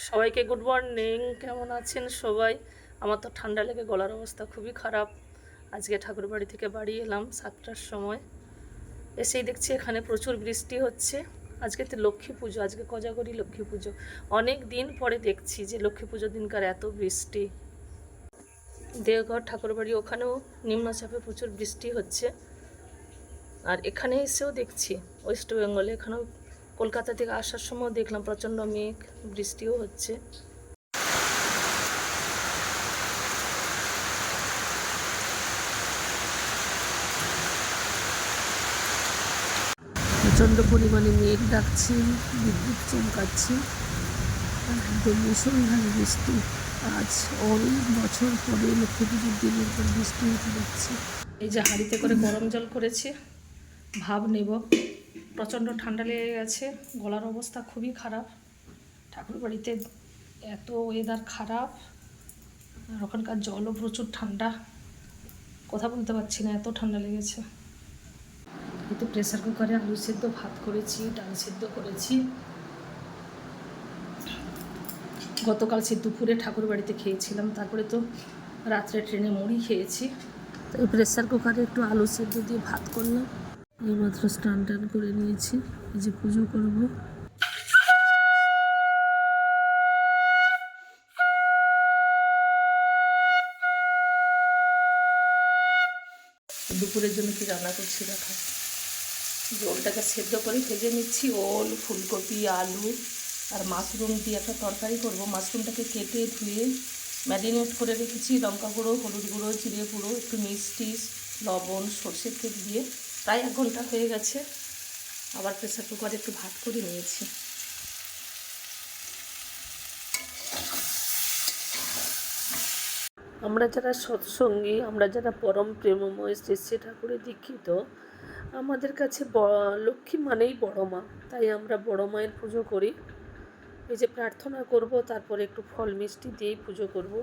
সবাইকে good morning. কেমন আছেন সবাই? আমার তো ঠান্ডা লেগে গলার অবস্থা খুবই খারাপ। আজকে ঠাকুরবাড়ি থেকে বাড়ি এলাম 7টার সময়। এসেই দেখছি এখানে প্রচুর বৃষ্টি হচ্ছে। আজকে তো লক্ষ্মী পুজো, আজকে কোজাগরি লক্ষ্মী পুজো। অনেক দিন পরে দেখছি যে লক্ষ্মী পুজোর দিনকার এত বৃষ্টি। দেওঘর ঠাকুরবাড়ি ওখানেও নিম্নচাপে প্রচুর বৃষ্টি হচ্ছে। আর এখানে এসেও দেখছি ওয়েস্ট বেঙ্গলে, এখানেও কলকাতা থেকে আসার সময় দেখলাম প্রচণ্ড মেঘ, বৃষ্টিও হচ্ছে। প্রচণ্ড পরিমাণে মেঘ ডাকছে, বিদ্যুৎ চমকাচ্ছে, একদম মুষলধারে বৃষ্টি। আজ অনেক বছর পরে লক্ষ্মী পুজোর দিনের পর বৃষ্টি হতে দেখছি। এই যে হাঁড়িতে করে গরম জল করেছি, ভাব নেব। প্রচণ্ড ঠান্ডা লেগে গেছে, গলার অবস্থা খুবই খারাপ। ঠাকুরবাড়িতে এত ওয়েদার খারাপ, আর ওখানকার জলও প্রচুর ঠান্ডা, কথা বলতে পারছি না, এত ঠান্ডা লেগেছে। কিন্তু প্রেসার কুকারে আলু সেদ্ধ, ভাত করেছি, ডাল সেদ্ধ করেছি। গতকাল সে দুপুরে ঠাকুর বাড়িতে খেয়েছিলাম, তারপরে তো রাত্রে ট্রেনে মুড়ি খেয়েছি। তো এই প্রেসার কুকারে একটু আলু সেদ্ধ দিয়ে ভাত করলাম। এইমাত্র স্নান টান করে নিয়েছি, এই যে পুজো করব। দুপুরের জন্য কি রান্না করছি দেখা। ওলটাকে সেদ্ধ করে ভেজে নিচ্ছি। ওল, ফুলকপি, আলু আর মাশরুম দিয়ে একটা তরকারি করব। মাশরুমটাকে কেটে ধুয়ে ম্যারিনেট করে রেখেছি, লঙ্কা গুঁড়ো, হলুদ গুঁড়ো, জিরে গুঁড়ো, একটু মিষ্টি, লবণ, সর্ষের তেল দিয়ে প্রায় 1 ঘন্টা হয়ে গেছে। আবার প্রেসার কুকারে একটু ভাত করে নিয়েছি। আমরা যারা সৎসঙ্গী, আমরা যারা পরম প্রেমময় শ্রী শ্রী ঠাকুরের দীক্ষিত, আমাদের কাছে লক্ষ্মী মানেই বড় মা। তাই আমরা বড় মায়ের পুজো করি। এই যে প্রার্থনা করব, তারপরে একটু ফল মিষ্টি দিয়েই পুজো করব।